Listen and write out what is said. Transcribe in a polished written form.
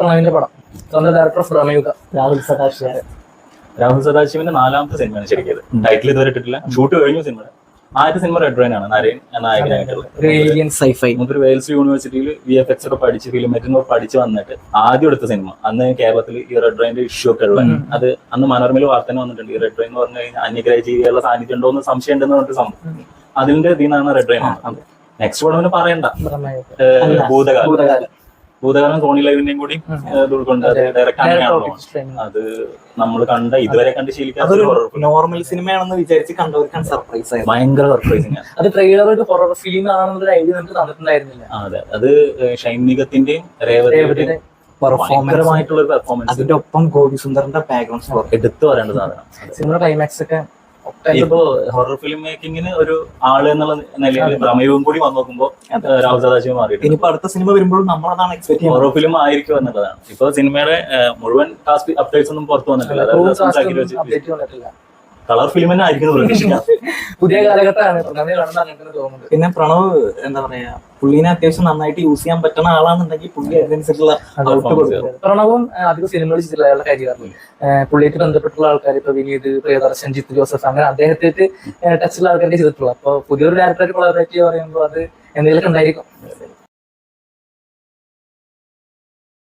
പ്രണവിന്റെ പടം. സ്വന്തം ഡയറക്ടർ പ്രമയുക, രാഹുൽ സദാശിവൻ. രാഹുൽ സദാശിവന്റെ 4ാമത്തെ സിനിമയാണ് ശരിക്കും. ടൈറ്റിൽ ഇതുവരെ ഇട്ടിട്ടില്ല. ഷൂട്ട് കഴിഞ്ഞു സിനിമ. ആദ്യത്തെ സിനിമ റെഡ് റെയിൻ ആണ്, നരേൻ നായകനായിട്ടുള്ളത്. ഒരു വെയിൽസ് യൂണിവേഴ്സിറ്റിയിൽ VFX ഒക്കെ പഠിച്ച് ഫിലിം മേക്കിംഗ് പഠിച്ച് വന്നിട്ട് ആദ്യം എടുത്ത സിനിമ. അന്ന് കേരളത്തിൽ ഈ റെഡ് റെയിന്റെ ഇഷ്യൂ ഒക്കെ ഉള്ള അത് അന്ന് മനോരമയിൽ വാർത്ത വന്നിട്ടുണ്ട്. ഈ റെഡ് റെയിൻ എന്ന് പറഞ്ഞു കഴിഞ്ഞാൽ അന്യഗ്രഹ ജീവികളുടെ സാന്നിധ്യം ഉണ്ടോ എന്ന് സംശയം ഉണ്ടെന്ന് പറഞ്ഞിട്ട് സംഭവം. അതിന്റെ ഇതിനാണ് റെഡ് റെയിൻ. നെക്സ്റ്റ് പടം പറയണ്ട, ഭൂതകാലം സോണി ലൈവിന്റെയും കൂടി ഉൾക്കൊണ്ട് ഡയറക്റ്റ് അങ്ങനെയാണല്ലോ. അത് നമ്മൾ കണ്ട ഇതുവരെ കണ്ട് ശീലിക്കാത്ത നോർമൽ സിനിമയാണെന്ന് വിചാരിച്ച് കണ്ടവർക്കാണ് സർപ്രൈസ് ആയത്. ഭയങ്കര സർപ്രൈസിംഗ് ആണ്. അത് ട്രെയിലർ ഒരു ഹൊറർ ഫിലിം ആണെന്നൊരു ഐഡിയ നമുക്ക് തന്നിട്ടുണ്ടായിരുന്നില്ല. അതെ, അത് ഷൈനികത്തിന്റെയും രേവതിയുടെയും ഭയങ്കരമായിട്ടുള്ള ഒരു പെർഫോമൻസ്. അതിന്റെ ഒപ്പം ഗോപിസുന്ദറിന്റെ ബാക്ക്ഗ്രൗണ്ട് സ്കോർ എടുത്തു പറയേണ്ട സാധനം. സിനിമ ക്ലൈമാക്സ് ഒക്കെ ഇപ്പോ ഹൊറർ ഫിലിം മേക്കിങ്ങിന് ഒരു ആള് എന്നുള്ള നിലയിൽ പ്രമേയവും കൂടി വന്നു നോക്കുമ്പോ രാഹുൽ സദാശിവം മാറിയിട്ട് ഇനിയിപ്പോ അടുത്ത സിനിമ വരുമ്പോഴും നമ്മളതാണ് എക്സ്പെക്ട് ചെയ്യുന്നത്. ഹൊറർ ഫിലിം ആയിരിക്കും എന്നുള്ളതാണ്. ഇപ്പൊ സിനിമയുടെ മുഴുവൻ കാസ്റ്റ് അപ്ഡേറ്റ്സ് ഒന്നും പുറത്തു വന്നിട്ടില്ല. കളർ ഫിലിം തന്നെ ആയിരിക്കും പ്രതീക്ഷിക്കാം. പുതിയ കാലഘട്ടമാണ്. പിന്നെ പ്രണവ് എന്താ പറയാ, പുള്ളിനെ അത്യാവശ്യം നന്നായിട്ട് യൂസ് ചെയ്യാൻ പറ്റുന്ന ആളാണെന്നുണ്ടെങ്കിൽ പുള്ളി അതിനനുസരിച്ചുള്ള ഔട്ട് കൊടുക്കും. പ്രണവും അധികം സിനിമകൾ ചെയ്തിട്ടില്ല അയാളുടെ കരിയറിൽ. പുള്ളിയായിട്ട് ബന്ധപ്പെട്ടുള്ള ആൾക്കാർ ഇപ്പൊ വിനീത്, പ്രിയദർശൻ, ജിത്തു ജോസഫ്, അങ്ങനെ അദ്ദേഹത്തെ ടച്ചുള്ള ആൾക്കാർക്ക് ചെയ്തിട്ടുള്ളൂ. അപ്പൊ പുതിയൊരു ഡയറക്ടറായിട്ട് കൊളാബറേറ്റ് പറയുമ്പോൾ അത് എന്തെങ്കിലുമൊക്കെ ഉണ്ടായിരിക്കും.